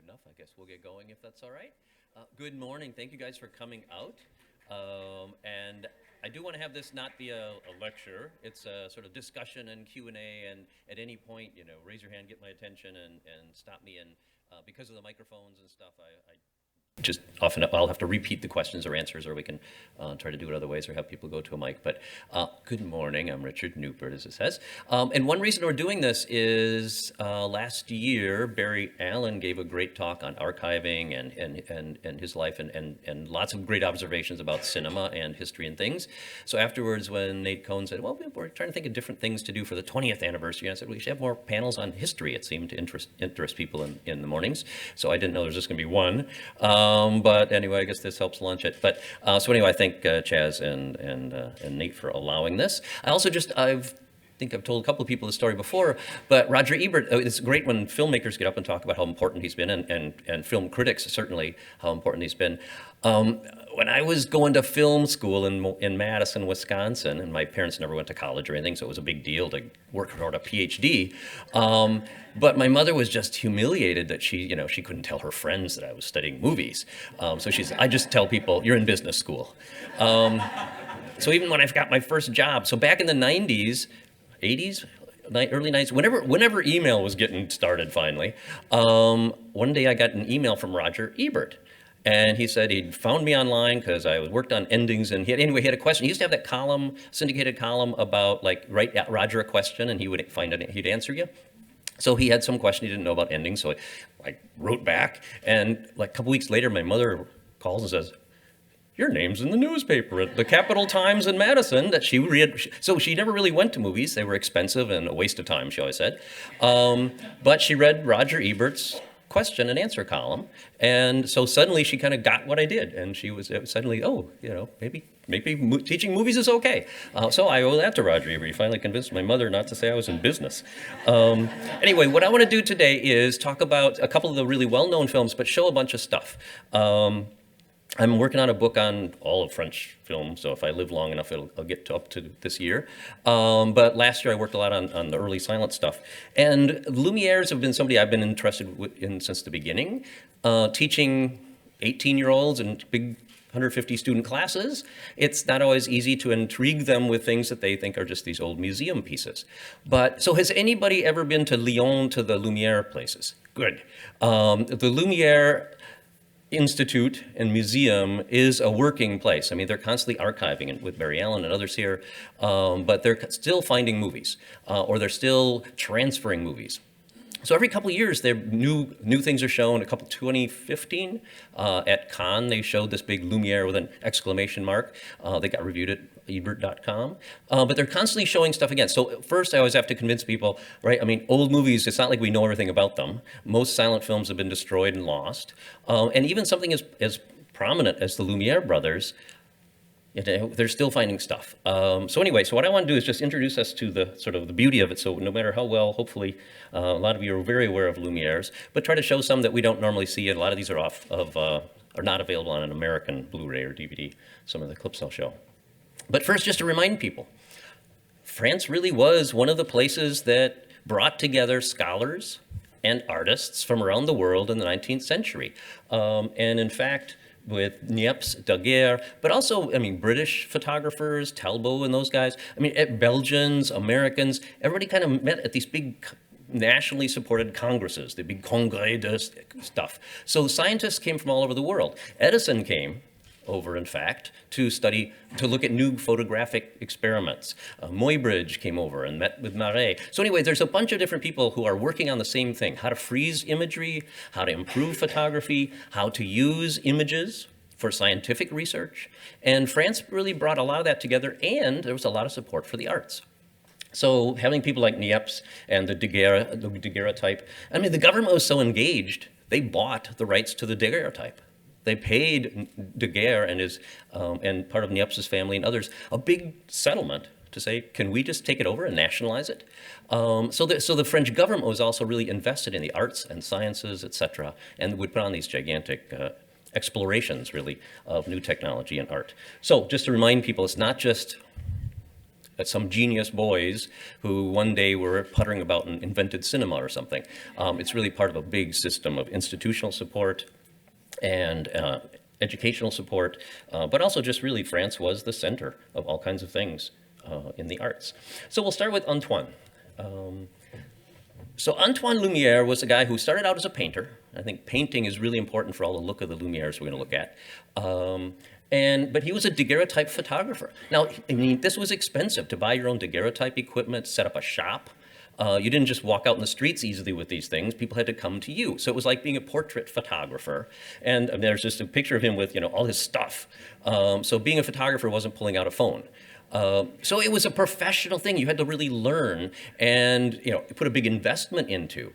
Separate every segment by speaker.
Speaker 1: Good enough. I guess we'll get going if that's all right. Good morning. Thank you guys for coming out. And I do want to have this not be a lecture. It's a sort of discussion and Q&A. And at any point, raise your hand, get my attention, and stop me. And because of the microphones and stuff, I just often I'll have to repeat the questions or answers, or we can try to do it other ways or have people go to a mic. But good morning, I'm Richard Neupert, as it says. And one reason we're doing this is last year, Barry Allen gave a great talk on archiving and his life and lots of great observations about cinema and history and things. So afterwards, when Nate Cohn said, well, we're trying to think of different things to do for the 20th anniversary, I said, we should have more panels on history. It seemed to interest people in the mornings. So I didn't know there was just going to be one. But anyway, I guess this helps launch it. But so anyway, I thank Chaz and Nate for allowing this. I also think I've told a couple of people the story before, but Roger Ebert, it's great when filmmakers get up and talk about how important he's been, and film critics certainly how important he's been. When I was going to film school in Madison, Wisconsin, and my parents never went to college or anything, so it was a big deal to work toward a PhD. But my mother was just humiliated that she couldn't tell her friends that I was studying movies. So she said, I just tell people, you're in business school. So even when I got my first job, so back in the 90s, 80s, early 90s, whenever email was getting started finally, one day I got an email from Roger Ebert. And he said he'd found me online because I worked on endings, and he had a question. He used to have that column, syndicated column about write Roger a question, and he would he'd answer you. So he had some question he didn't know about endings, so I wrote back, and a couple weeks later, my mother calls and says, your name's in the newspaper at the Capital Times in Madison that she read. So she never really went to movies. They were expensive and a waste of time, she always said. But she read Roger Ebert's question and answer column. And so suddenly she kind of got what I did. And she was suddenly, maybe teaching movies is okay. So I owe that to Roger Ebert. He finally convinced my mother not to say I was in business. Anyway, what I want to do today is talk about a couple of the really well-known films, but show a bunch of stuff. I'm working on a book on all of French film, so if I live long enough, I'll get up to this year. But last year I worked a lot on the early silent stuff. And Lumières have been somebody I've been interested in since the beginning, teaching 18-year-olds in big 150 student classes. It's not always easy to intrigue them with things that they think are just these old museum pieces. But so has anybody ever been to Lyon to the Lumière places? Good. The Lumière Institute and Museum is a working place. I mean, they're constantly archiving it with Barry Allen and others here, but they're still finding movies, or they're still transferring movies. So every couple of years, new things are shown. 2015 at Cannes, they showed this big Lumiere with an exclamation mark. They got reviewed at Ebert.com. But they're constantly showing stuff again. So first, I always have to convince people, right? I mean, old movies, it's not like we know everything about them. Most silent films have been destroyed and lost. And even something as prominent as the Lumiere brothers, they're still finding stuff. So anyway, so what I want to do is just introduce us to the sort of the beauty of it. So no matter how well, hopefully, a lot of you are very aware of Lumières, but try to show some that we don't normally see. And a lot of these are are not available on an American Blu-ray or DVD. Some of the clips I'll show. But first, just to remind people, France really was one of the places that brought together scholars and artists from around the world in the 19th century. And in fact, with Niepce, Daguerre, but also, I mean, British photographers, Talbot and those guys. I mean, Belgians, Americans, everybody kind of met at these big nationally supported congresses, the big congrès de stuff. So scientists came from all over the world. Edison came over, in fact, to look at new photographic experiments. Muybridge came over and met with Marey. So anyway, there's a bunch of different people who are working on the same thing, how to freeze imagery, how to improve photography, how to use images for scientific research. And France really brought a lot of that together, and there was a lot of support for the arts. So having people like Niepce and the Daguerre type, I mean, the government was so engaged, they bought the rights to the Daguerre type. They paid Daguerre and part of Niepce's family and others a big settlement to say, can we just take it over and nationalize it? So the French government was also really invested in the arts and sciences, et cetera, and would put on these gigantic explorations, really, of new technology and art. So just to remind people, it's not just some genius boys who one day were puttering about and invented cinema or something. It's really part of a big system of institutional support and educational support, but also just really France was the center of all kinds of things in the arts. So we'll start with Antoine. So Antoine Lumiere was a guy who started out as a painter. I think painting is really important for all the look of the Lumières we're going to look at. But he was a daguerreotype photographer. Now, I mean, this was expensive to buy your own daguerreotype equipment, set up a shop. You didn't just walk out in the streets easily with these things. People had to come to you. So it was like being a portrait photographer. And there's just a picture of him with, all his stuff. So being a photographer wasn't pulling out a phone. So it was a professional thing you had to really learn and put a big investment into.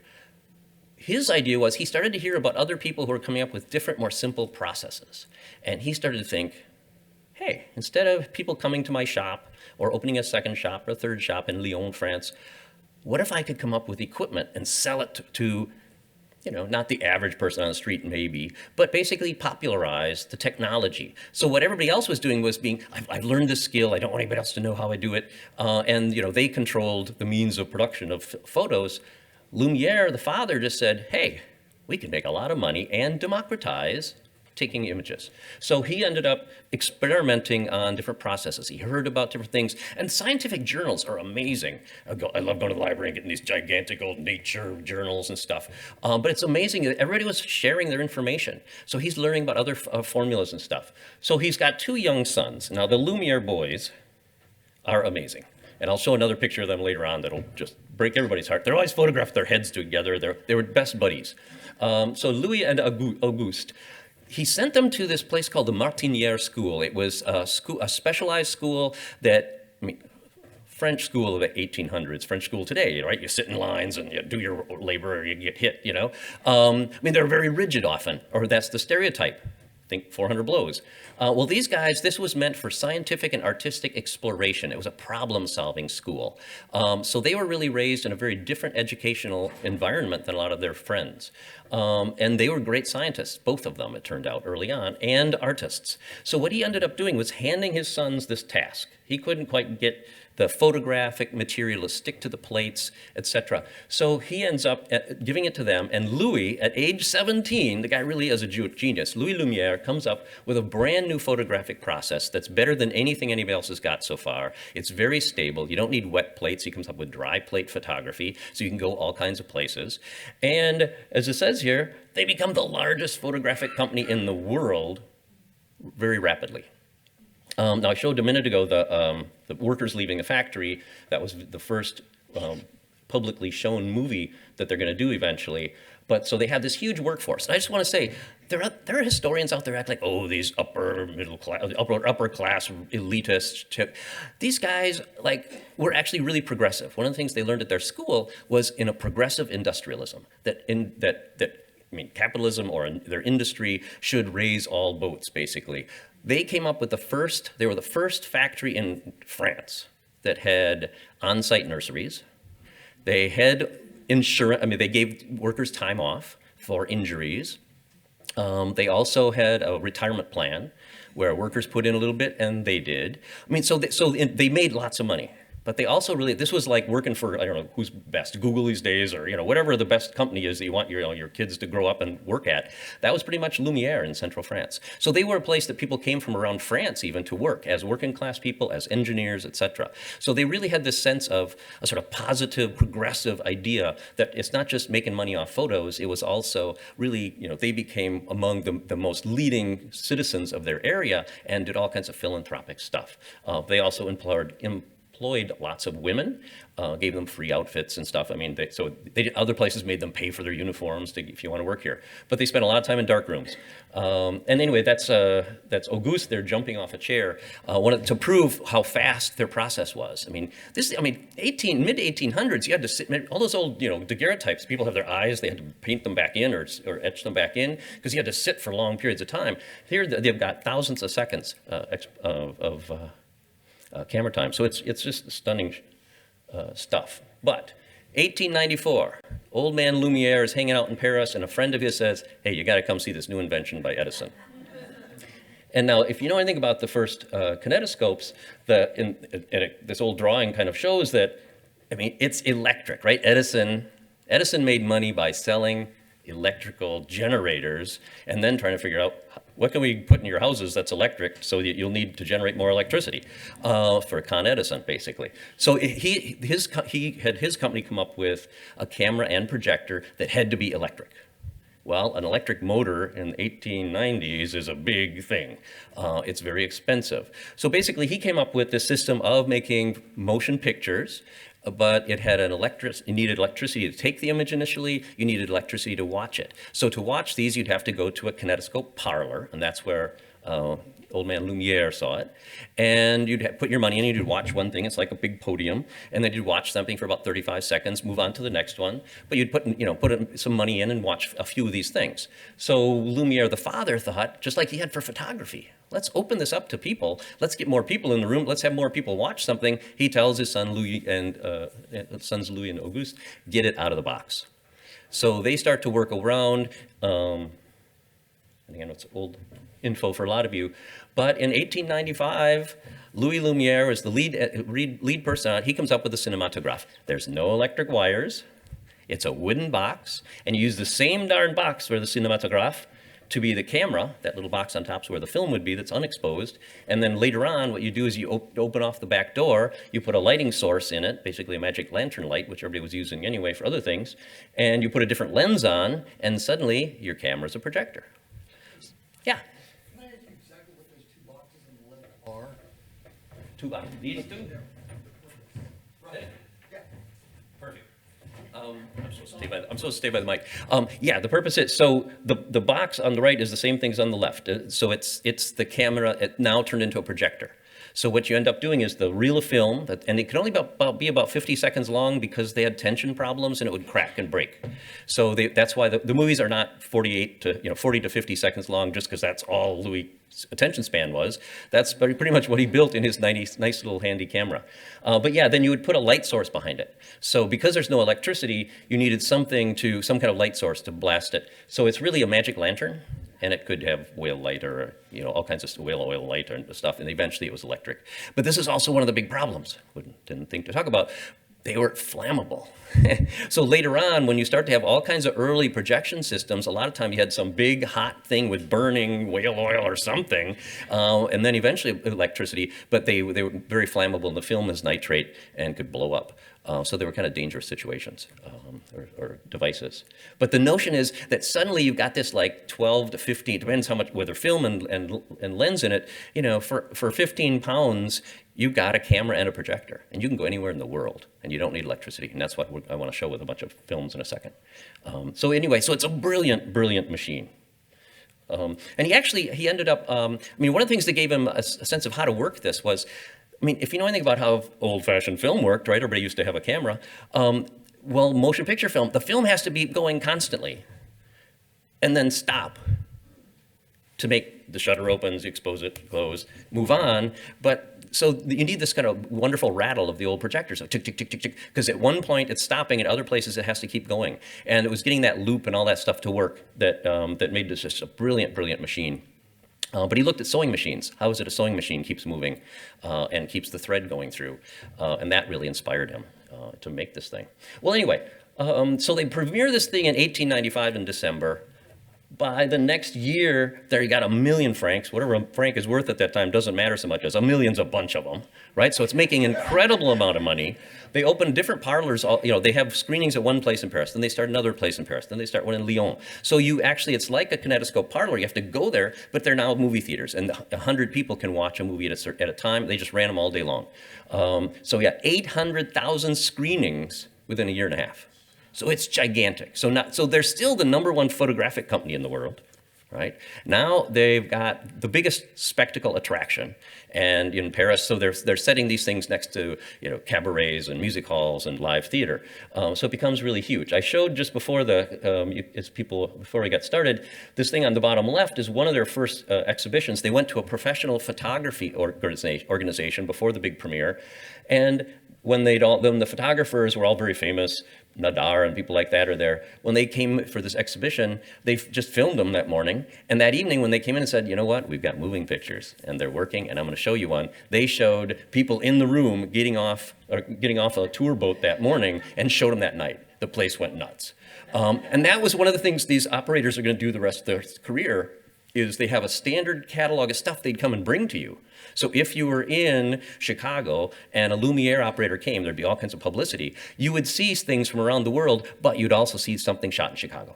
Speaker 1: His idea was he started to hear about other people who were coming up with different, more simple processes. And he started to think, hey, instead of people coming to my shop or opening a second shop or a third shop in Lyon, France, what if I could come up with equipment and sell it to not the average person on the street maybe, but basically popularize the technology. So what everybody else was doing was I've learned this skill, I don't want anybody else to know how I do it, and they controlled the means of production of photos. Lumiere, the father, just said, hey, we can make a lot of money and democratize taking images. So he ended up experimenting on different processes. He heard about different things. And scientific journals are amazing. I love going to the library and getting these gigantic old nature journals and stuff. But it's amazing that everybody was sharing their information. So he's learning about other formulas and stuff. So he's got 2 young sons. Now, the Lumiere boys are amazing. And I'll show another picture of them later on that'll just break everybody's heart. They're always photographed their heads together. They were best buddies. So Louis and Auguste, he sent them to this place called the Martiniere School. It was a specialized school that, French school of the 1800s, French school today, right? You sit in lines and you do your labor or you get hit, they're very rigid often, or that's the stereotype. Think 400 blows. Well, these guys, this was meant for scientific and artistic exploration. It was a problem-solving school. So they were really raised in a very different educational environment than a lot of their friends. And they were great scientists, both of them, it turned out early on, and artists. So what he ended up doing was handing his sons this task. He couldn't quite get the photographic material to stick to the plates, etc. So he ends up giving it to them, and Louis, at age 17, the guy really is a genius, Louis Lumiere comes up with a brand new photographic process that's better than anything anybody else has got so far. It's very stable. You don't need wet plates. He comes up with dry plate photography, so you can go all kinds of places. And as it says here, they become the largest photographic company in the world very rapidly. Now, I showed a minute ago the workers leaving the factory. That was the first publicly shown movie that they're going to do eventually. But so they have this huge workforce. And I just want to say, there are historians out there act like, oh, these upper class elitists. These guys were actually really progressive. One of the things they learned at their school was in a progressive industrialism that capitalism or their industry should raise all boats, basically. They came up with they were the first factory in France that had on-site nurseries. They had insurance, they gave workers time off for injuries. They also had a retirement plan where workers put in a little bit and they did. They made lots of money. But they also this was like working for, I don't know, who's best, Google these days, or, whatever the best company is that you want your kids to grow up and work at. That was pretty much Lumiere in central France. So they were a place that people came from around France even to work as working class people, as engineers, etc. So they really had this sense of a sort of positive, progressive idea that it's not just making money off photos, it was also really, they became among the most leading citizens of their area and did all kinds of philanthropic stuff. They also employed lots of women, gave them free outfits and stuff. Other places made them pay for their uniforms if you want to work here. But they spent a lot of time in dark rooms. And anyway, that's Auguste there jumping off a chair to prove how fast their process was. Mid-1800s, you had to sit, all those old, daguerreotypes, people have their eyes, they had to paint them back in or etch them back in because you had to sit for long periods of time. Here, they've got thousands of seconds of camera time. So it's just stunning stuff. But 1894, old man Lumiere is hanging out in Paris, and a friend of his says, hey, you got to come see this new invention by Edison. And now, if you know anything about the first kinetoscopes, this old drawing kind of shows that, I mean, it's electric, right? Edison made money by selling electrical generators and then trying to figure out what can we put in your houses that's electric so that you'll need to generate more electricity for Con Edison, basically. So he had his company come up with a camera and projector that had to be electric. Well, an electric motor in the 1890s is a big thing. It's very expensive. So basically, he came up with this system of making motion pictures, but it had you needed electricity to take the image initially, you needed electricity to watch it. So to watch these, you'd have to go to a kinetoscope parlor, and that's where old man Lumiere saw it. And you'd put your money in, and you'd watch one thing, it's like a big podium, and then you'd watch something for about 35 seconds, move on to the next one, but you'd put some money in and watch a few of these things. So Lumiere, the father, thought, just like he had for photography, let's open this up to people, let's get more people in the room, let's have more people watch something. He tells his sons Louis and Auguste, get it out of the box. So they start to work around, and again, it's old info for a lot of you, but in 1895, Louis Lumiere is the lead person on it. He comes up with the cinematograph. There's no electric wires. It's a wooden box, and you use the same darn box for the cinematograph to be the camera. That little box on top is where the film would be that's unexposed. And then later on, what you do is you open off the back door, you put a lighting source in it, basically a magic lantern light, which everybody was using anyway for other things, and you put a different lens on, and suddenly your camera's a projector. Yeah? Two boxes. These two? Right. Yeah. Perfect. I'm supposed to stay by the mic. Yeah, the purpose is, so the box on the right is the same things on the left. So it's the camera now turned into a projector. So what you end up doing is the reel of film, and it could only be about 50 seconds long because they had tension problems and it would crack and break. So that's why the movies are not 40 to 50 seconds long just because that's all Louis' attention span was. That's pretty much what he built in his nice little handy camera. But yeah, then you would put a light source behind it. So because there's no electricity, you needed some kind of light source to blast it. So it's really a magic lantern, and it could have whale light or all kinds of whale oil light and stuff, and eventually it was electric. But this is also one of the big problems, didn't think to talk about. They were flammable. So later on, when you start to have all kinds of early projection systems, a lot of time you had some big hot thing with burning whale oil or something, and then eventually electricity, but they were very flammable, and the film is nitrate and could blow up. So they were kind of dangerous situations or devices. But the notion is that suddenly you've got this like 12 to 15, depends how much, whether film and lens in it, for 15 pounds, you've got a camera and a projector, and you can go anywhere in the world, and you don't need electricity, and that's what I want to show with a bunch of films in a second. So anyway, so it's a brilliant, brilliant machine. And he ended up, one of the things that gave him a sense of how to work this was, if you know anything about how old-fashioned film worked, right? Everybody used to have a camera. Well, motion picture film, the film has to be going constantly and then stop to make the shutter opens, you expose it, close, move on. But so you need this kind of wonderful rattle of the old projectors, so tick, tick, tick, tick, tick, because at one point it's stopping, at other places it has to keep going. And it was getting that loop and all that stuff to work that made this just a brilliant, brilliant machine. But he looked at sewing machines. How is it a sewing machine keeps moving and keeps the thread going through? And that really inspired him to make this thing. Well, anyway, so they premiere this thing in 1895 in December. By the next year, there you got 1 million francs. Whatever a franc is worth at that time doesn't matter so much as a million's a bunch of them, right? So it's making an incredible amount of money. They open different parlors. They have screenings at one place in Paris, then they start another place in Paris, then they start one in Lyon. So it's like a kinetoscope parlor. You have to go there, but they're now movie theaters, and 100 people can watch a movie at a time. They just ran them all day long. So yeah, 800,000 screenings within a year and a half. So it's gigantic. So they're still the #1 photographic company in the world, right? Now they've got the biggest spectacle attraction, and in Paris, so they're setting these things next to cabarets and music halls and live theater. So it becomes really huge. I showed just before before we got started, this thing on the bottom left is one of their first exhibitions. They went to a professional photography organization before the big premiere, and when when the photographers were all very famous, Nadar and people like that are there, when they came for this exhibition, they just filmed them that morning. And that evening when they came in and said, you know what, we've got moving pictures and they're working and I'm gonna show you one. They showed people in the room getting off a tour boat that morning and showed them that night. The place went nuts. And that was one of the things these operators are gonna do the rest of their career, is they have a standard catalog of stuff they'd come and bring to you. So if you were in Chicago and a Lumiere operator came, there'd be all kinds of publicity. You would see things from around the world, but you'd also see something shot in Chicago.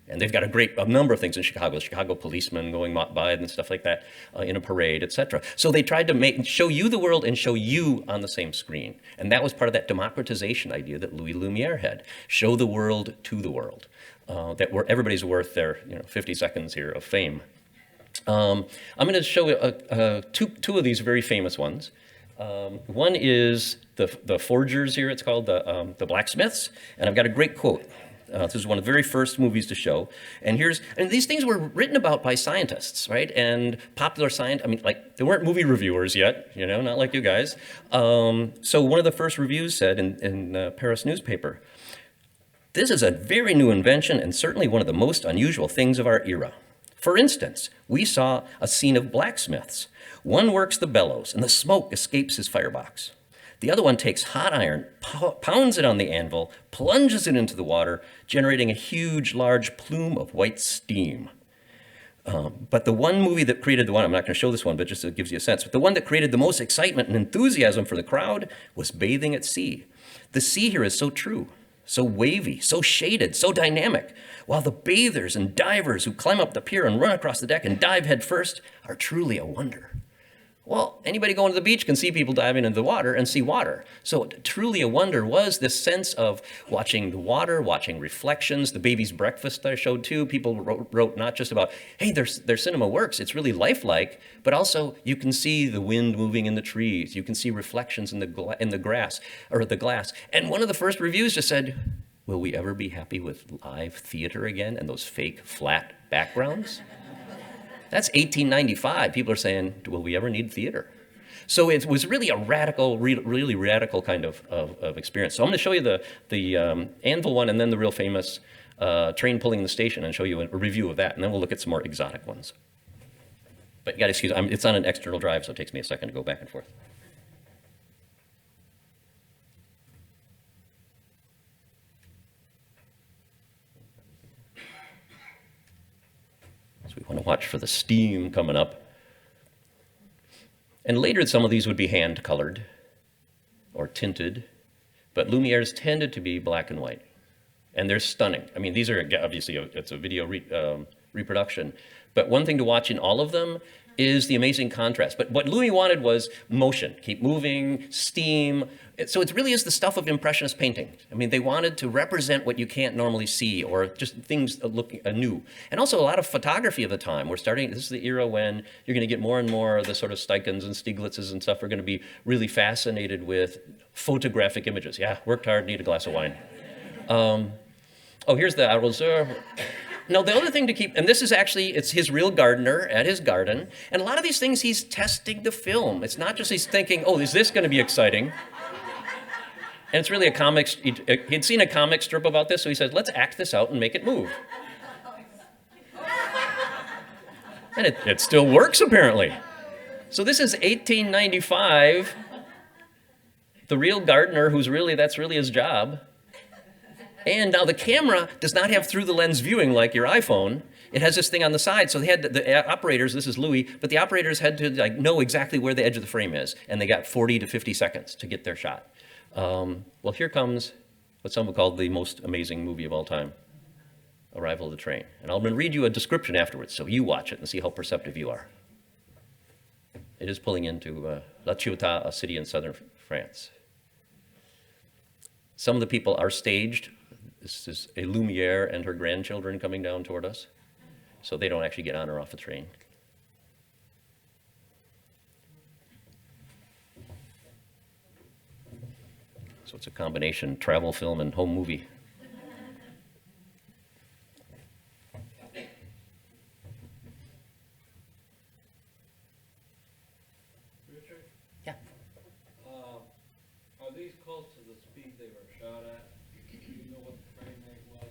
Speaker 1: And they've got a number of things in Chicago, Chicago policemen going by and stuff like that in a parade, etc. So they tried to show you the world and show you on the same screen. And that was part of that democratization idea that Louis Lumiere had. Show the world to the world. Everybody's worth their 50 seconds here of fame. I'm going to show two of these very famous ones. One is the forgers here, it's called the blacksmiths, and I've got a great quote. This is one of the very first movies to show. And these things were written about by scientists, right? And popular science, they weren't movie reviewers yet, not like you guys. So one of the first reviews said in Paris newspaper, "This is a very new invention and certainly one of the most unusual things of our era. For instance, we saw a scene of blacksmiths. One works the bellows and the smoke escapes his firebox. The other one takes hot iron, pounds it on the anvil, plunges it into the water, generating a huge, large plume of white steam. But the one movie that created I'm not going to show this one, but just so it gives you a sense, but the one that created the most excitement and enthusiasm for the crowd was Bathing at Sea. The sea here is so true, so wavy, so shaded, so dynamic, while the bathers and divers who climb up the pier and run across the deck and dive head first are truly a wonder." Well, anybody going to the beach can see people diving into the water and see water. So truly a wonder was this sense of watching the water, watching reflections. The baby's breakfast I showed too. People wrote not just about, hey, their cinema works, it's really lifelike, but also you can see the wind moving in the trees. You can see reflections in the grass or the glass. And one of the first reviews just said, will we ever be happy with live theater again and those fake flat backgrounds? That's 1895. People are saying, will we ever need theater? So it was really a radical, really radical kind of experience. So I'm going to show you the anvil one and then the real famous train pulling the station and show you a review of that. And then we'll look at some more exotic ones. But you got to excuse me, it's on an external drive, so it takes me a second to go back and forth. We want to watch for the steam coming up. And later some of these would be hand colored or tinted, but Lumiere's tended to be black and white. And they're stunning. These are obviously, it's a video reproduction, but one thing to watch in all of them is the amazing contrast. But what Louis wanted was motion, keep moving, steam. So it really is the stuff of Impressionist painting. They wanted to represent what you can't normally see or just things looking new. And also a lot of photography of the time. This is the era when you're going to get more and more of the sort of Steichens and Stieglitzes and stuff are going to be really fascinated with photographic images. Yeah, worked hard, need a glass of wine. Here's the arroseur. Now, the other thing to keep, and this is actually, it's his real gardener at his garden. And a lot of these things, he's testing the film. It's not just he's thinking, oh, is this going to be exciting? And it's really a comic, he'd seen a comic strip about this, so he said, let's act this out and make it move. And it still works, apparently. So this is 1895. The real gardener, that's really his job. And now the camera does not have through the lens viewing like your iPhone. It has this thing on the side. So they had the operators, this is Louis, but the operators had to know exactly where the edge of the frame is. And they got 40 to 50 seconds to get their shot. Well, here comes what some would call the most amazing movie of all time, Arrival of the Train. And I'm going to read you a description afterwards, so you watch it and see how perceptive you are. It is pulling into La Ciotat, a city in southern France. Some of the people are staged. This is a Lumiere and her grandchildren coming down toward us, so they don't actually get on or off the train. So it's a combination travel film and home movie.
Speaker 2: Richard?
Speaker 1: Yeah.
Speaker 2: Are these called speed they were shot at? Do you know what the frame rate was?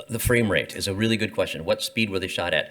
Speaker 1: The frame rate is a really good question. What speed were they shot at?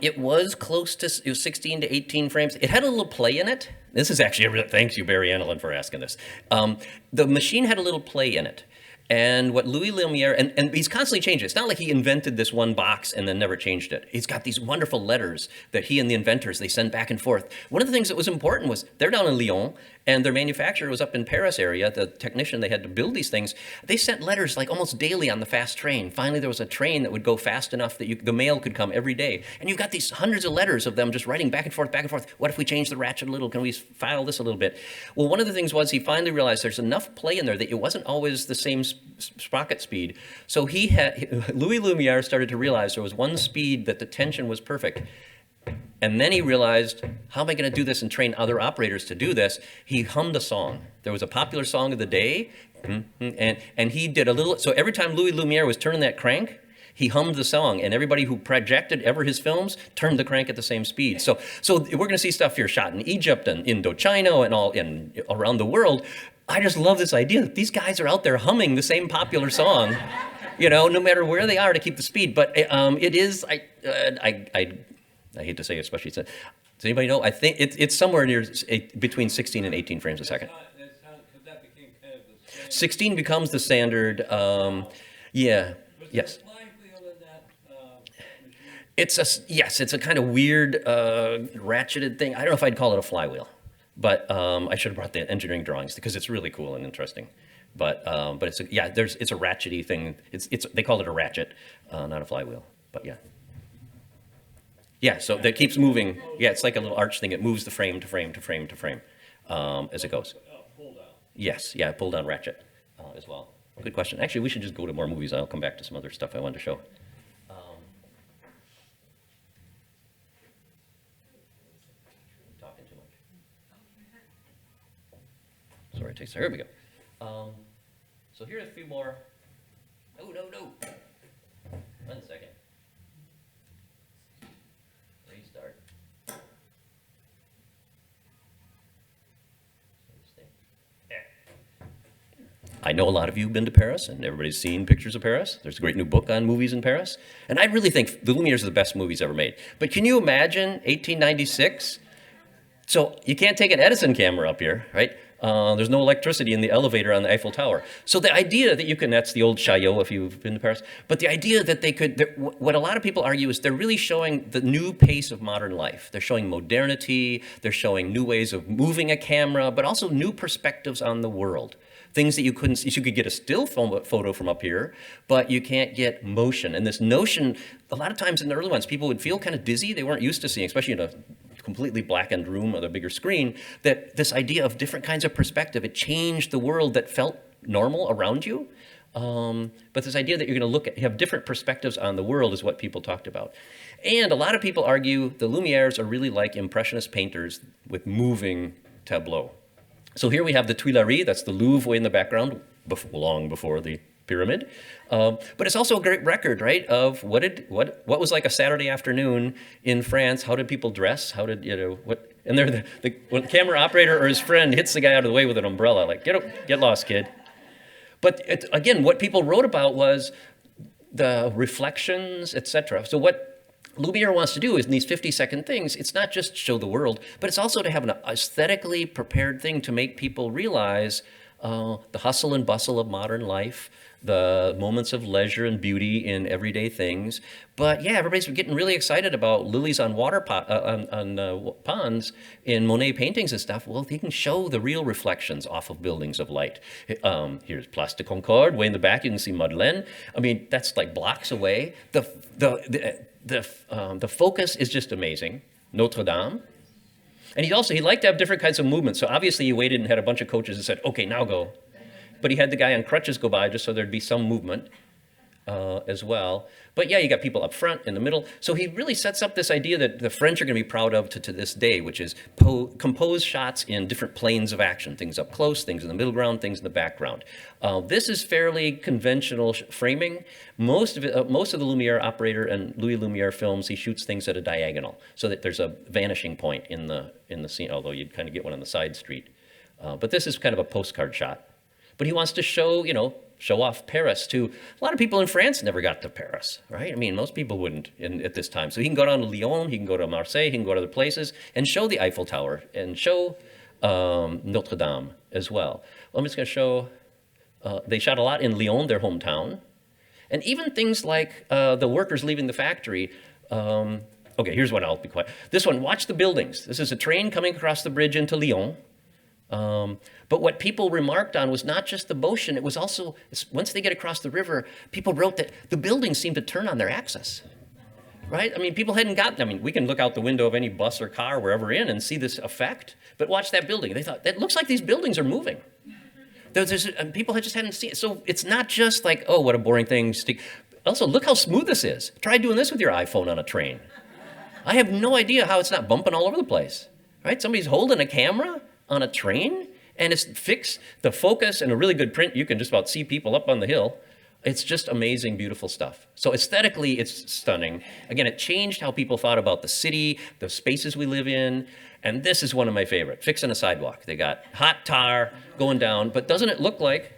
Speaker 1: It was close to, it was 16 to 18 frames. It had a little play in it. This is actually a real, thanks you, Barry Annelin, for asking this. The machine had a little play in it. And what Louis Lumiere, and he's constantly changing it. It's not like he invented this one box and then never changed it. He's got these wonderful letters that he and the inventors, they send back and forth. One of the things that was important was they're down in Lyon, and their manufacturer was up in Paris area, the technician they had to build these things. They sent letters like almost daily on the fast train. Finally, there was a train that would go fast enough that the mail could come every day. And you've got these hundreds of letters of them just writing back and forth, back and forth. What if we change the ratchet a little? Can we file this a little bit? Well, one of the things was he finally realized there's enough play in there that it wasn't always the same sprocket speed. So Louis Lumiere started to realize there was one speed that the tension was perfect. And then he realized, how am I going to do this and train other operators to do this? He hummed a song. There was a popular song of the day, and he did a little, so every time Louis Lumiere was turning that crank, he hummed the song, and everybody who projected ever his films turned the crank at the same speed. So we're going to see stuff here shot in Egypt and Indochina and all around the world. I just love this idea that these guys are out there humming the same popular song, no matter where they are to keep the speed. But it is, I hate to say it, especially, does anybody know? I think it's somewhere near between 16 and 18 frames a second.
Speaker 2: Because that became kind of the standard.
Speaker 1: 16 becomes the standard, yeah, yes.
Speaker 2: Flywheel in that machine?
Speaker 1: It's a kind of weird ratcheted thing. I don't know if I'd call it a flywheel, but I should have brought the engineering drawings because it's really cool and interesting. But it's a ratchety thing. They call it a ratchet, not a flywheel. But yeah. Yeah, so that keeps moving. Yeah, it's like a little arch thing. It moves the frame to frame to frame to frame as it goes.
Speaker 2: Pull down.
Speaker 1: Yes, yeah, pull down ratchet as well. Good question. Actually, we should just go to more movies. I'll come back to some other stuff I wanted to show. Talking too much. Sorry, it takes. Here we go. So here are a few more. Oh, no. 1 second. Restart. I know a lot of you have been to Paris, and everybody's seen pictures of Paris. There's a great new book on movies in Paris. And I really think the Lumières are the best movies ever made. But can you imagine 1896? So you can't take an Edison camera up here, right? There's no electricity in the elevator on the Eiffel Tower. So the idea that you can, that's the old Chaillot if you've been to Paris, but the idea that they could, what a lot of people argue is they're really showing the new pace of modern life. They're showing modernity, they're showing new ways of moving a camera, but also new perspectives on the world. Things that you couldn't, you could get a still photo from up here, but you can't get motion. And this notion, a lot of times in the early ones, people would feel kind of dizzy. They weren't used to seeing, especially in a completely blackened room with a bigger screen, that this idea of different kinds of perspective, it changed the world that felt normal around you. But this idea that you're going to have different perspectives on the world is what people talked about. And a lot of people argue the Lumières are really like Impressionist painters with moving tableau. So here we have the Tuileries, that's the Louvre way in the background, long before the pyramid. But it's also a great record, right, of what was like a Saturday afternoon in France. How did people dress? How did, and they're when the camera operator or his friend hits the guy out of the way with an umbrella, like, get lost, kid. But again, what people wrote about was the reflections, etc. So what Lumiere wants to do is in these 50-second things, it's not just show the world, but it's also to have an aesthetically prepared thing to make people realize the hustle and bustle of modern life, the moments of leisure and beauty in everyday things. But yeah, everybody's getting really excited about lilies on water ponds in Monet paintings and stuff. Well, he can show the real reflections off of buildings of light. Here's Place de Concorde, way in the back, you can see Madeleine. I mean, that's like blocks away. The focus is just amazing. Notre Dame. And he liked to have different kinds of movements. So obviously he waited and had a bunch of coaches and said, okay, now go. But he had the guy on crutches go by just so there'd be some movement as well. But yeah, you got people up front, in the middle. So he really sets up this idea that the French are going to be proud of to this day, which is compose shots in different planes of action, things up close, things in the middle ground, things in the background. This is fairly conventional framing. Most of the Lumiere operator and Louis Lumiere films, he shoots things at a diagonal so that there's a vanishing point in the scene, although you'd kind of get one on the side street. But this is kind of a postcard shot. but he wants to show, show off Paris to a lot of people in France never got to Paris, right? I mean, most people wouldn't at this time. So he can go down to Lyon, he can go to Marseille, he can go to other places and show the Eiffel Tower and show Notre Dame as well. I'm just going to show, they shot a lot in Lyon, their hometown. And even things like the workers leaving the factory. Okay, here's one, I'll be quiet. This one, watch the buildings. This is a train coming across the bridge into Lyon. But what people remarked on was not just the motion, it was also, once they get across the river, people wrote that the buildings seemed to turn on their axis, right? I mean, people hadn't gotten, I mean, we can look out the window of any bus or car wherever in and see this effect, but watch that building. They thought, that looks like these buildings are moving. And people just hadn't seen it. So it's not just like, oh, what a boring thing. Also, look how smooth this is. Try doing this with your iPhone on a train. I have no idea how it's not bumping all over the place, right? Somebody's holding a camera on a train and it's fixed, the focus and a really good print. You can just about see people up on the hill. It's just amazing, beautiful stuff. So aesthetically, it's stunning. Again, it changed how people thought about the city, the spaces we live in. And this is one of my favorite, fixing a sidewalk. They got hot tar going down, but doesn't it look like,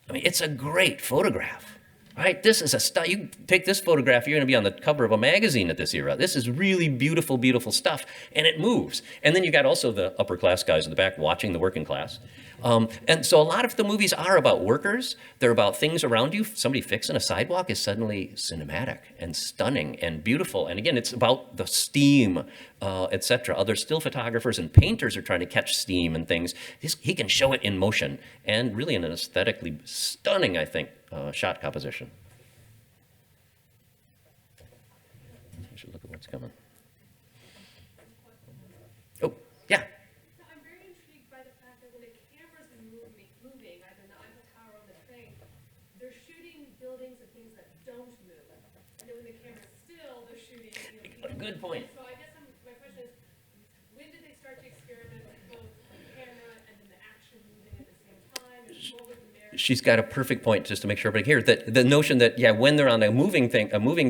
Speaker 1: I mean, it's a great photograph. Right? This is you take this photograph, you're going to be on the cover of a magazine at this era. This is really beautiful, beautiful stuff, and it moves. And then you got also the upper class guys in the back watching the working class. And so a lot of the movies are about workers. They're about things around you. Somebody fixing a sidewalk is suddenly cinematic and stunning and beautiful. And again, it's about the steam, etc. Other still photographers and painters are trying to catch steam and things. He can show it in motion and really in an aesthetically stunning, I think, shot composition. I should look at what's coming. Oh, yeah.
Speaker 3: I'm very intrigued by the fact that when the camera's moving, either in the Eiffel Tower or on the train, they're shooting buildings and things that don't move. And then when the camera's still, they're shooting people.
Speaker 1: Good point.
Speaker 3: So I guess my question is, when did they start to experiment with both the camera and then the action moving at the same time? And what was the merit?
Speaker 1: She's got a perfect point, just to make sure everybody hears, that the notion that, yeah, when they're on a moving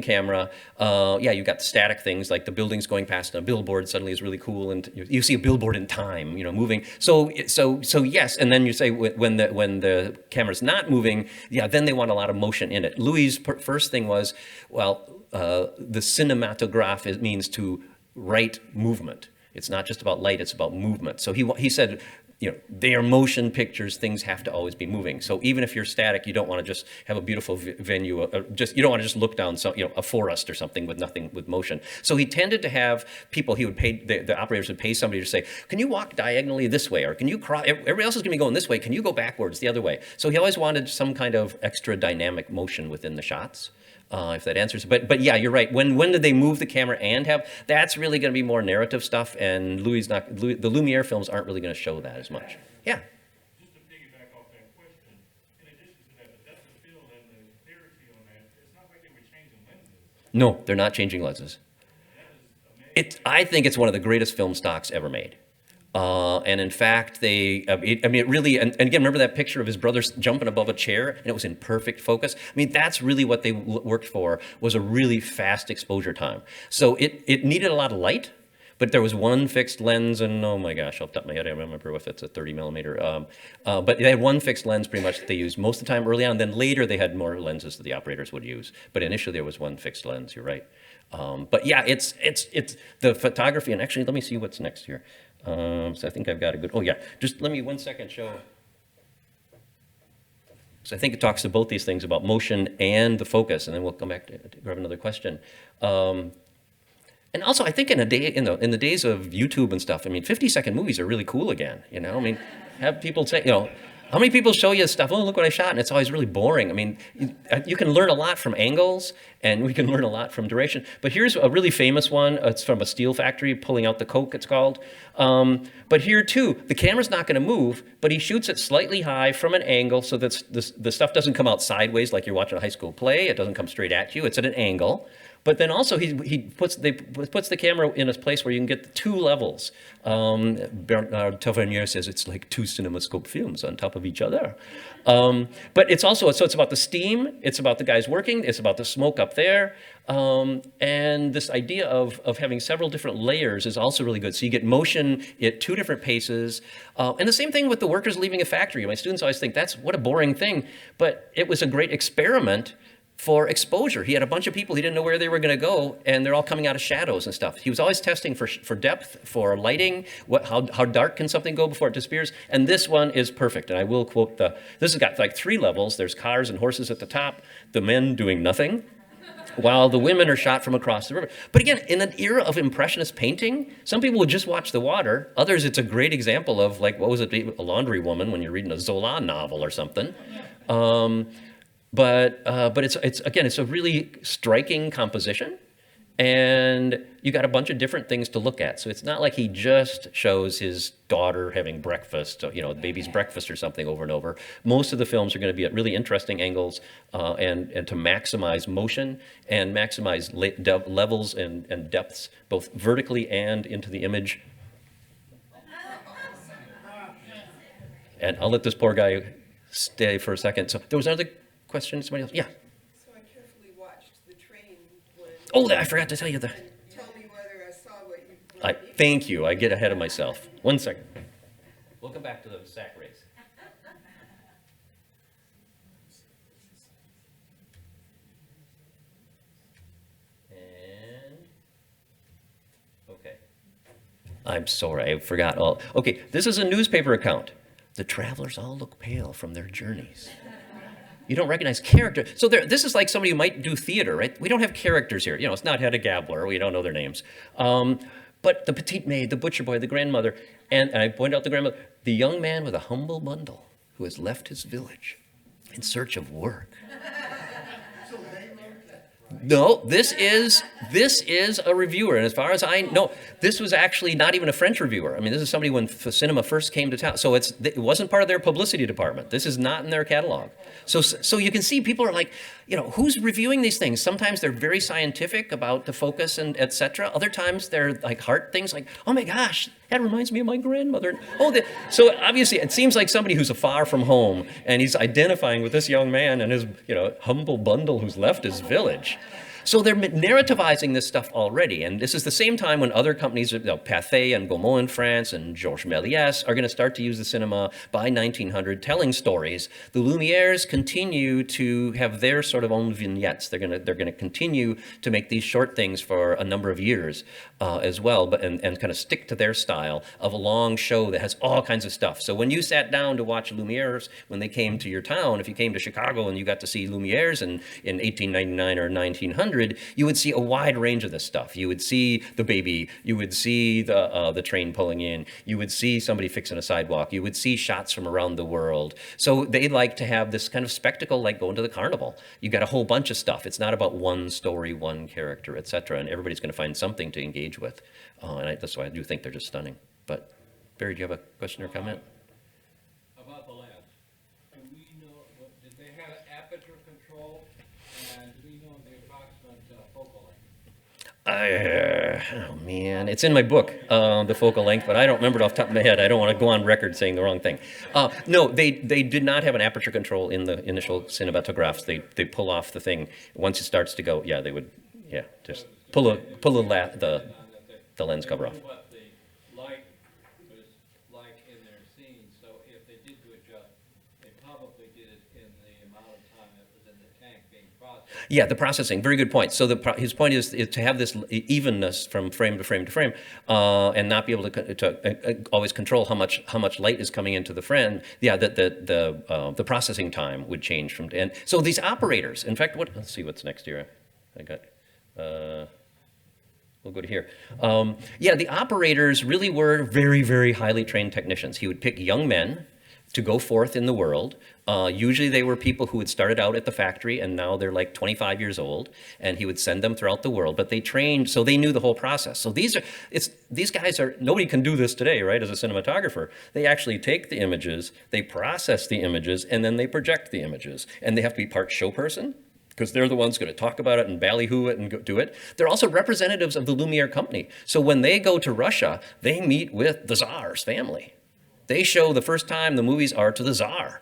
Speaker 1: camera, yeah, you've got static things like the buildings going past a billboard suddenly is really cool, and you see a billboard in time, moving. So yes, and then you say when the camera's not moving, yeah, then they want a lot of motion in it. Louis' first thing was, well, the cinematograph means to write movement. It's not just about light, it's about movement. So he said, they are motion pictures, things have to always be moving. So even if you're static, you don't want to just have a beautiful venue, you don't want to just look down a forest or something with motion. So he tended to have people, he would pay, the operators would pay somebody to say, can you walk diagonally this way? Or can you cross, everybody else is going to be going this way, can you go backwards the other way? So he always wanted some kind of extra dynamic motion within the shots. If that answers, but yeah, you're right. When did they move the camera and have? That's really going to be more narrative stuff, and the Lumiere films aren't really going to show that as much. Yeah.
Speaker 2: Just to piggyback off that question, in addition to that, the depth of field and the clarity on that, it's not like they were changing lenses.
Speaker 1: No, they're not changing lenses. I think it's one of the greatest film stocks ever made. And in fact, it really, and again, remember that picture of his brother jumping above a chair, and it was in perfect focus? I mean, that's really what they worked for, was a really fast exposure time. So it needed a lot of light, but there was one fixed lens, and oh my gosh, off the top of my head, I don't remember if it's a 30 millimeter. But they had one fixed lens pretty much that they used most of the time early on. Then later they had more lenses that the operators would use. But initially there was one fixed lens, you're right. But yeah, it's the photography, and actually, let me see what's next here. So I think I've got a good, oh yeah, just let me 1 second show. So I think it talks to both these things about motion and the focus, and then we'll come back to grab another question. And also, I think in the days of YouTube and stuff, I mean, 50-second movies are really cool again, I mean, have people say, how many people show you stuff, oh, look what I shot, and it's always really boring. I mean, you can learn a lot from angles, and we can learn a lot from duration. But here's a really famous one. It's from a steel factory, pulling out the coke, it's called. But here, too, the camera's not going to move, but he shoots it slightly high from an angle so that the stuff doesn't come out sideways like you're watching a high school play. It doesn't come straight at you. It's at an angle. But then also he puts the camera in a place where you can get 2 levels. Bernard Tavernier says it's like 2 CinemaScope films on top of each other. But it's also, so it's about the steam, it's about the guys working, it's about the smoke up there. And this idea of having several different layers is also really good. So you get motion at 2 different paces. And the same thing with the workers leaving a factory. My students always think, that's what a boring thing. But it was a great experiment for exposure. He had a bunch of people, he didn't know where they were going to go, and they're all coming out of shadows and stuff. He was always testing for depth, for lighting, how dark can something go before it disappears, and this one is perfect. And I will quote this has got like 3 levels. There's cars and horses at the top, the men doing nothing, while the women are shot from across the river. But again, in an era of Impressionist painting, some people would just watch the water. Others, it's a great example of, like, what was it, a laundry woman when you're reading a Zola novel or something. But it's a really striking composition, and you got a bunch of different things to look at. So it's not like he just shows his daughter having breakfast, the baby's breakfast or something over and over. Most of the films are going to be at really interesting angles and to maximize motion and maximize levels and depths, both vertically and into the image. And I'll let this poor guy stay for a second. So there was another question, somebody else? Yeah.
Speaker 4: So I carefully watched the train when.
Speaker 1: Oh, I forgot to tell you that.
Speaker 4: Tell me whether I saw what you.
Speaker 1: Thank you. I get ahead of myself. 1 second. We'll come back to the sack race. And okay. I'm sorry, I forgot all. Okay, this is a newspaper account. The travelers all look pale from their journeys. You don't recognize character. So this is like somebody who might do theater, right? We don't have characters here. It's not Hedda Gabler. We don't know their names. But the petite maid, the butcher boy, the grandmother, and I point out the grandmother, the young man with a humble bundle who has left his village in search of work. No, this is a reviewer, and as far as I know, this was actually not even a French reviewer. I mean, this is somebody when cinema first came to town, so it wasn't part of their publicity department. This is not in their catalog. So you can see people are like, who's reviewing these things? Sometimes they're very scientific about the focus and et cetera. Other times they're like heart things, like, oh my gosh, that reminds me of my grandmother. So obviously it seems like somebody who's far from home, and he's identifying with this young man and his humble bundle who's left his village. So they're narrativizing this stuff already, and this is the same time when other companies, Pathé and Gaumont in France and Georges Méliès, are going to start to use the cinema by 1900, telling stories. The Lumières continue to have their sort of own vignettes. They're going to continue to make these short things for a number of years as well, but and kind of stick to their style of a long show that has all kinds of stuff. So when you sat down to watch Lumières when they came to your town, if you came to Chicago and you got to see Lumières in 1899 or 1900, you would see a wide range of this stuff. You would see the baby, you would see the train pulling in, you would see somebody fixing a sidewalk, you would see shots from around the world. So they like to have this kind of spectacle like going to the carnival. You got a whole bunch of stuff. It's not about one story, one character, etc. And everybody's going to find something to engage with. That's why I do think they're just stunning. But Barry, do you have a question or comment?
Speaker 5: About the lens, do we know, did they have aperture control, and do we know the approximate focal length?
Speaker 1: Oh man, it's in my book, the focal length, but I don't remember it off the top of my head. I don't want to go on record saying the wrong thing. No, they did not have an aperture control in the initial cinematographs. They pull off the thing. Once it starts to go, yeah, they would, just pull the lens cover off.
Speaker 5: What the light was like in their scene, so if they did to adjust, they probably did it in the amount of time that was in the tank being processed.
Speaker 1: Yeah, the processing, very good point. So his point is to have this evenness from frame to frame to frame, and not be able to always control how much light is coming into the frame. Yeah, the processing time would change from. And so these operators, in fact, let's see what's next here. I got. We'll go to here. The operators really were very, very highly trained technicians. He would pick young men to go forth in the world. Usually they were people who had started out at the factory and now they're like 25 years old, and he would send them throughout the world. But they trained, so they knew the whole process. So these guys are, nobody can do this today, right, as a cinematographer. They actually take the images, they process the images, and then they project the images. And they have to be part show person because they're the ones going to talk about it and ballyhoo it and do it. They're also representatives of the Lumiere company. So when they go to Russia, they meet with the Tsar's family. They show the first time the movies are to the Tsar.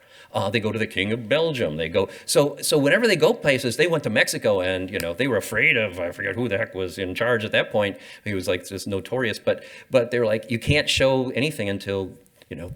Speaker 1: They go to the King of Belgium. They go so whenever they go places, they went to Mexico, and they were afraid of, I forget who the heck was in charge at that point. He was like just notorious, but they were like, you can't show anything until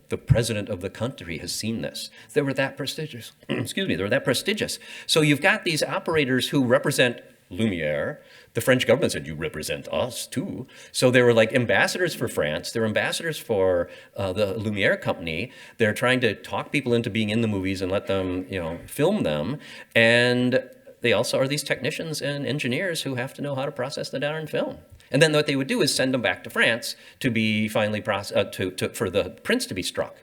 Speaker 1: the president of the country has seen this. They were that prestigious. Excuse me, they were that prestigious. So you've got these operators who represent Lumiere. The French government said, you represent us too. So they were like ambassadors for France. They're ambassadors for the Lumiere company. They're trying to talk people into being in the movies and let them, film them. And they also are these technicians and engineers who have to know how to process the darn film. And then what they would do is send them back to France to be finally for the prints to be struck.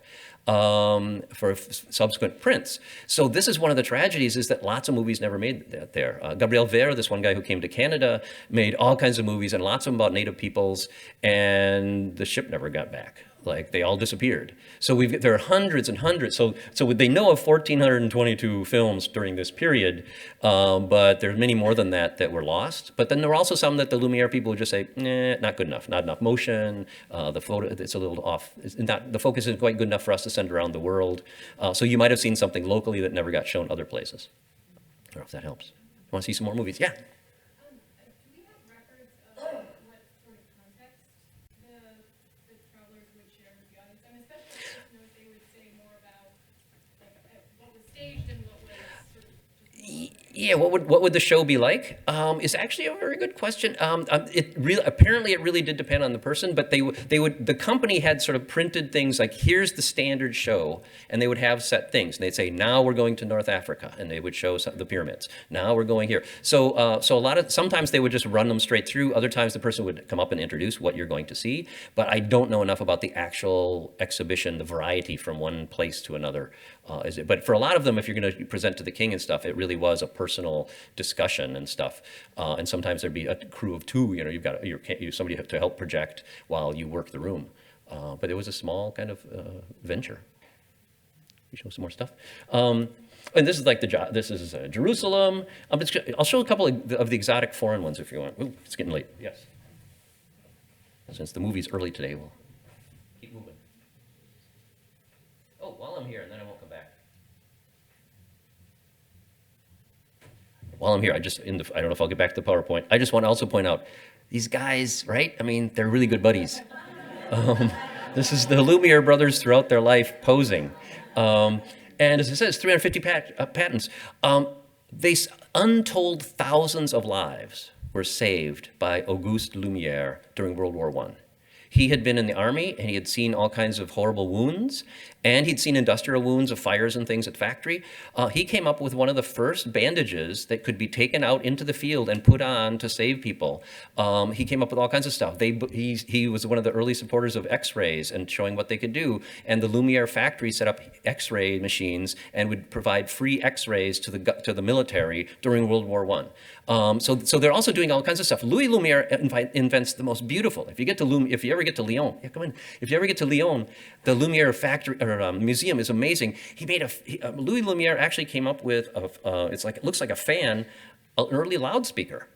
Speaker 1: For subsequent prints. So this is one of the tragedies, is that lots of movies never made that there. Gabriel Vere, this one guy who came to Canada, made all kinds of movies, and lots of them about native peoples, and the ship never got back. Like, they all disappeared. So there are hundreds and hundreds. So they know of 1,422 films during this period, but there's many more than that were lost. But then there were also some that the Lumiere people would just say, nah, not good enough, not enough motion. The photo, it's a little off. The focus isn't quite good enough for us to send around the world. So you might have seen something locally that never got shown other places. I don't know if that helps. Want to see some more movies? Yeah.
Speaker 3: Do we have records of what sort of context the travelers would share with the audience? I mean, especially if they would say more about what was staged and what was sort of just
Speaker 1: Yeah, what would the show be like? Is actually a very good question. Apparently it really did depend on the person, but the company had sort of printed things like, here's the standard show, and they would have set things, and they'd say, now we're going to North Africa, and they would show the pyramids. Now we're going here. So sometimes they would just run them straight through. Other times the person would come up and introduce what you're going to see, but I don't know enough about the actual exhibition, the variety from one place to another. But for a lot of them, if you're going to present to the king and stuff, it really was a personal discussion and stuff. And sometimes there'd be a crew of two. You've got somebody to help project while you work the room. But it was a small kind of venture. We show some more stuff. And this is like this is Jerusalem. I'll show a couple of the exotic foreign ones if you want. Ooh, it's getting late. Yes. Since the movie's early today, we'll keep moving. Oh, while I'm here, and then I won't come back. While I'm here, I don't know if I'll get back to the PowerPoint. I just want to also point out, these guys, right? I mean, they're really good buddies. This is the Lumiere brothers throughout their life posing. And as it says, 350 patents. Untold thousands of lives were saved by Auguste Lumiere during World War I. He had been in the army, and he had seen all kinds of horrible wounds, and he'd seen industrial wounds of fires and things at factory. He came up with one of the first bandages that could be taken out into the field and put on to save people. He came up with all kinds of stuff. He was one of the early supporters of X-rays and showing what they could do. And the Lumiere factory set up X-ray machines and would provide free X-rays to the military during World War I. So they're also doing all kinds of stuff. Louis Lumiere invents the most beautiful. If you ever get to Lyon, yeah, come in. If you ever get to Lyon, the Lumiere factory or museum is amazing. Louis Lumiere actually came up with it looks like a fan, an early loudspeaker,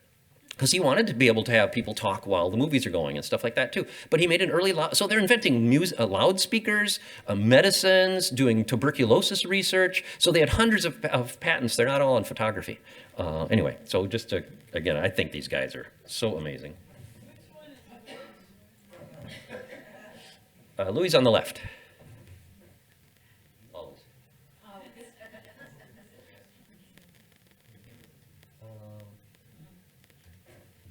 Speaker 1: because he wanted to be able to have people talk while the movies are going and stuff like that too. But he made an early so they're inventing loudspeakers, medicines, doing tuberculosis research. So they had hundreds of patents. They're not all in photography. Anyway, so again, I think these guys are so amazing. Louis on the left.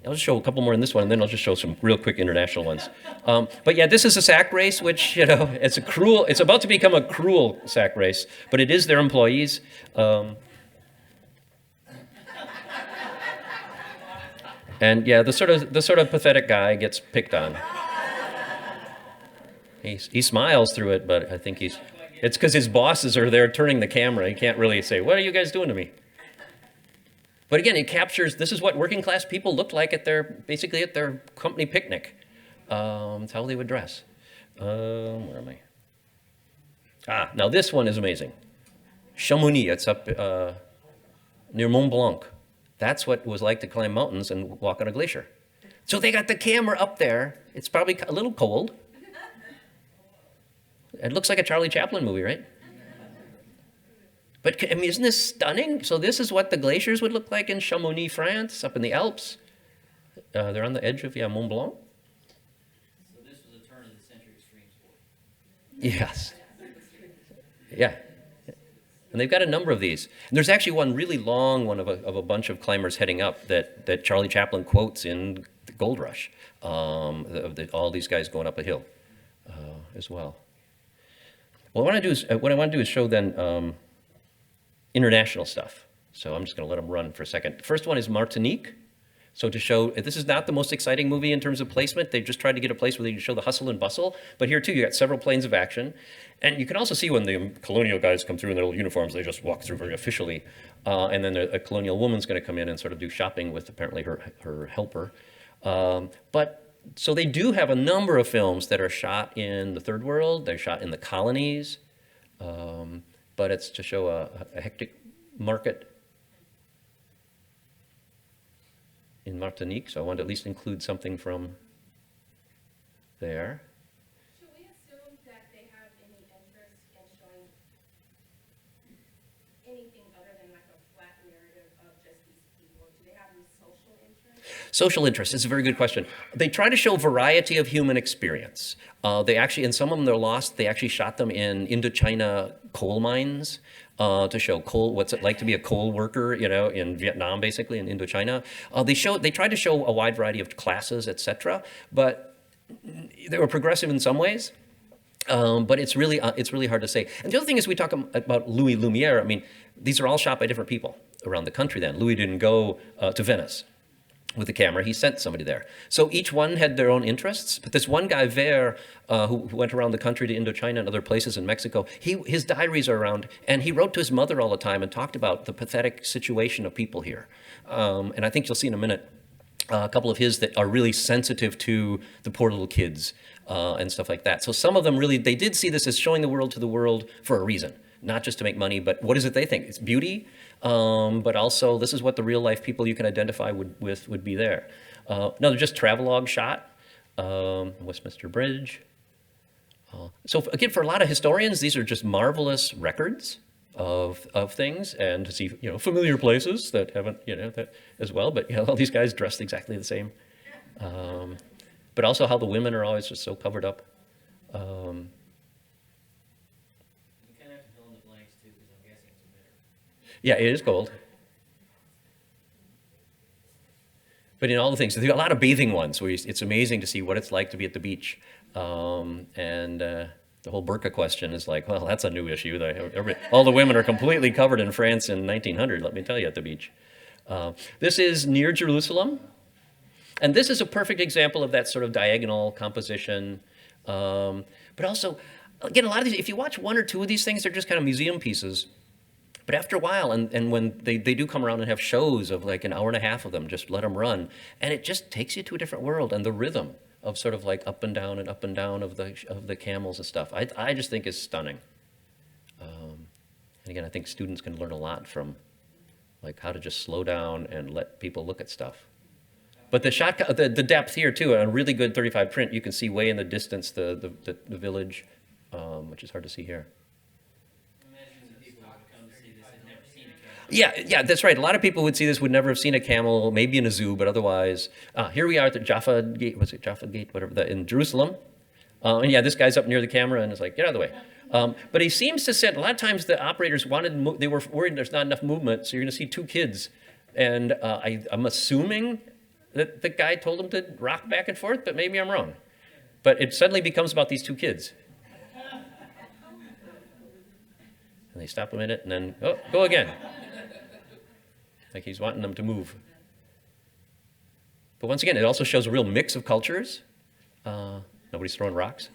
Speaker 1: I'll just show a couple more in this one, and then I'll just show some real quick international ones. But yeah, this is a sack race, which, it's about to become a cruel sack race, but it is their employees. And yeah, the sort of pathetic guy gets picked on. He smiles through it, but I think it's because his bosses are there turning the camera. He can't really say, "What are you guys doing to me?" But again, it captures, this is what working class people looked like at their company picnic. It's how they would dress. Where am I? Now this one is amazing. Chamonix, it's up near Mont Blanc. That's what it was like to climb mountains and walk on a glacier. So they got the camera up there. It's probably a little cold. It looks like a Charlie Chaplin movie, right? But I mean, isn't this stunning? So this is what the glaciers would look like in Chamonix, France, up in the Alps. They're on the edge of Mont Blanc.
Speaker 6: So this was a turn of the century extreme sport.
Speaker 1: Yes. Yeah. And they've got a number of these. And there's actually one really long one of a bunch of climbers heading up that Charlie Chaplin quotes in the Gold Rush, all these guys going up a hill as well. Well, what I want to do is show then international stuff. So I'm just going to let them run for a second. The first one is Martinique. So to show, this is not the most exciting movie in terms of placement. They've just tried to get a place where they can show the hustle and bustle. But here too, you got several planes of action. And you can also see when the colonial guys come through in their little uniforms, they just walk through very officially. And then a colonial woman's going to come in and sort of do shopping with apparently her helper. So they do have a number of films that are shot in the Third World. They're shot in the colonies. But it's to show a hectic market in Martinique. So I wanted to at least include something from there.
Speaker 3: Should we assume that they have any interest in showing anything other than like a flat narrative of just these people? Do they have any social interest?
Speaker 1: Social interest is a very good question. They try to show variety of human experience. They actually, in some of them they're lost, they actually shot them in Indochina coal mines to show what's it like to be a coal worker, in Vietnam, basically, in Indochina. They tried to show a wide variety of classes, etc. But they were progressive in some ways. But it's really hard to say. And the other thing is we talk about Louis Lumiere. I mean, these are all shot by different people around the country then. Louis didn't go to Venice with the camera. He sent somebody there. So each one had their own interests. But this one guy, Ebert, who went around the country to Indochina and other places in Mexico, his diaries are around, and he wrote to his mother all the time and talked about the pathetic situation of people here. And I think you'll see in a minute a couple of his that are really sensitive to the poor little kids and stuff like that. So some of them really, they did see this as showing the world to the world for a reason, not just to make money, but what is it they think? It's beauty, but also this is what the real life people you can identify with would be there. Another just travelogue shot, Westminster Bridge. So again, for a lot of historians, these are just marvelous records of things, and to see familiar places that haven't that as well. But all these guys dressed exactly the same. But also how the women are always just so covered up.
Speaker 6: You kind of have to fill in the blanks too, because I'm guessing it's winter.
Speaker 1: Yeah, it is cold. But in all the things, there's a lot of bathing ones where it's amazing to see what it's like to be at the beach. The whole burqa question is like, well, that's a new issue. All the women are completely covered in France in 1900, let me tell you, at the beach. This is near Jerusalem. And this is a perfect example of that sort of diagonal composition. But also, again, a lot of these, if you watch one or two of these things, they're just kind of museum pieces. But after a while, and when they do come around and have shows of like an hour and a half of them, just let them run. And it just takes you to a different world. And the rhythm of sort of like up and down of the camels and stuff, I just think is stunning. And again, I think students can learn a lot from like how to just slow down and let people look at stuff. But the depth here too, a really good 35 print, you can see way in the distance the village, which is hard to see here.
Speaker 6: Imagine the people who would come to see this had never seen a camel.
Speaker 1: Yeah, that's right. A lot of people would see this, would never have seen a camel, maybe in a zoo, but otherwise. Here we are at the Jaffa Gate, Jaffa Gate, whatever, in Jerusalem. And yeah, this guy's up near the camera and is like, get out of the way. But he seems to send, a lot of times the operators they were worried there's not enough movement, so you're gonna see two kids. And I'm assuming that the guy told him to rock back and forth, but maybe I'm wrong. But it suddenly becomes about these two kids. And they stop a minute and then, oh, go again. Like he's wanting them to move. But once again, it also shows a real mix of cultures. Nobody's throwing rocks.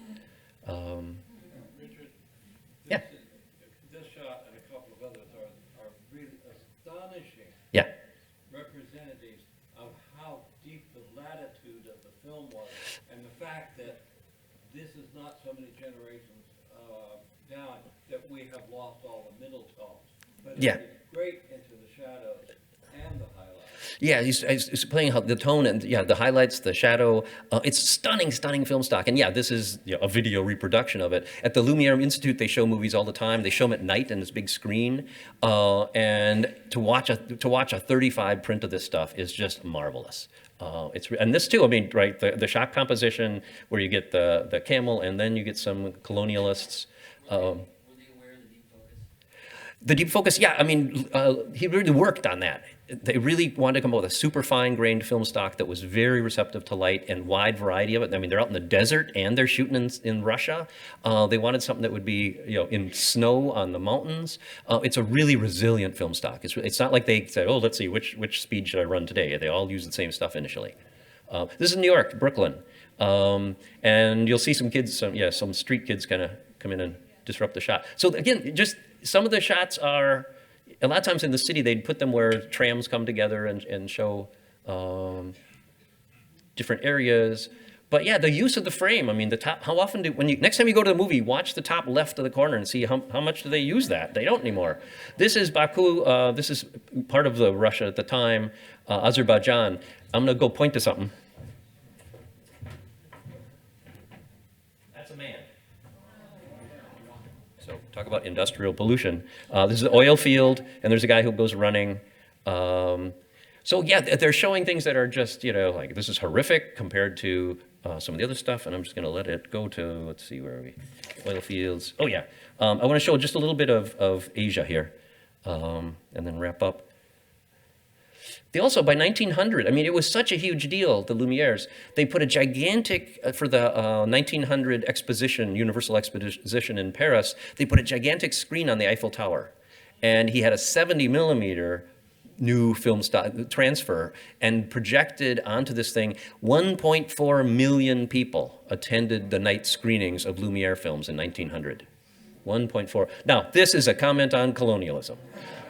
Speaker 5: Richard,
Speaker 1: Yeah.
Speaker 5: This shot and a couple of others are really astonishing
Speaker 1: Yeah.
Speaker 5: representatives of how deep the latitude of the film was, and the fact that this is not so many generations down that we have lost all the middle tones. But
Speaker 1: Yeah.
Speaker 5: it's great into the shadows and the highlights.
Speaker 1: Yeah, he's playing the tone and yeah, the highlights, the shadow. It's stunning, stunning film stock. And yeah, this is a video reproduction of it. At the Lumiere Institute, they show movies all the time. They show them at night in this big screen. And to watch a 35 print of this stuff is just marvelous. And this too, I mean, right, the shot composition where you get the camel and then you get some colonialists.
Speaker 6: Were they aware of the deep focus?
Speaker 1: The deep focus, yeah, I mean, he really worked on that. They really wanted to come up with a super fine-grained film stock that was very receptive to light and wide variety of it. I mean, they're out in the desert and they're shooting in Russia. They wanted something that would be, in snow on the mountains. It's a really resilient film stock. It's not like they said, oh, let's see, which speed should I run today? They all use the same stuff initially. This is New York, Brooklyn. And you'll see some kids, some street kids kind of come in and disrupt the shot. So again, just some of the shots are, a lot of times in the city, they'd put them where trams come together and show different areas. But yeah, the use of the frame, I mean, the top, how often next time you go to the movie, watch the top left of the corner and see how much do they use that? They don't anymore. This is Baku, this is part of the Russia at the time, Azerbaijan. I'm gonna go point to something. That's a man. So talk about industrial pollution. This is an oil field, and there's a guy who goes running. So yeah, they're showing things that are just, like this is horrific compared to some of the other stuff, and I'm just gonna let it go to, let's see, where are we? Oil fields, oh yeah. I wanna show just a little bit of Asia here, and then wrap up. They also, by 1900, I mean, it was such a huge deal, the Lumieres, they put a gigantic, for the 1900 exposition, Universal Exposition in Paris, they put a gigantic screen on the Eiffel Tower. And he had a 70 millimeter new film transfer and projected onto this thing. 1.4 million people attended the night screenings of Lumiere films in 1900. 1.4. Now, this is a comment on colonialism.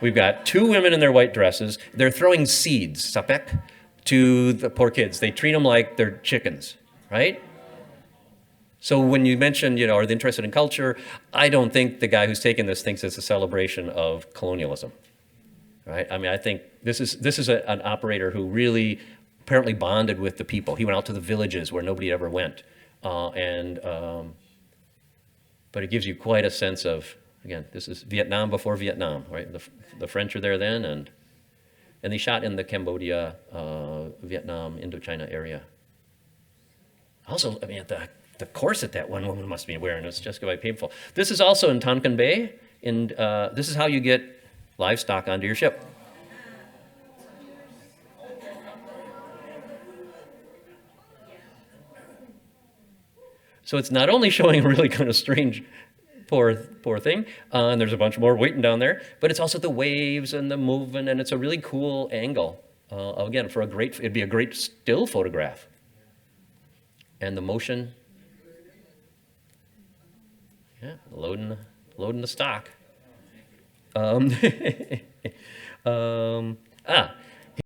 Speaker 1: We've got two women in their white dresses. They're throwing seeds, sapek, to the poor kids. They treat them like they're chickens, right? So when you mention, are they interested in culture? I don't think the guy who's taking this thinks it's a celebration of colonialism, right? I mean, I think this is an operator who really apparently bonded with the people. He went out to the villages where nobody ever went, but it gives you quite a sense of, again, this is Vietnam before Vietnam, right? The French are there then, and they shot in the Cambodia, Vietnam, Indochina area. Also, I mean, the corset that one woman must be wearing is just quite painful. This is also in Tonkin Bay, and this is how you get livestock onto your ship. So it's not only showing a really kind of strange, poor thing, and there's a bunch more waiting down there, but it's also the waves and the movement, and it's a really cool angle. Again, it'd be a great still photograph. And the motion, yeah, loading the stock.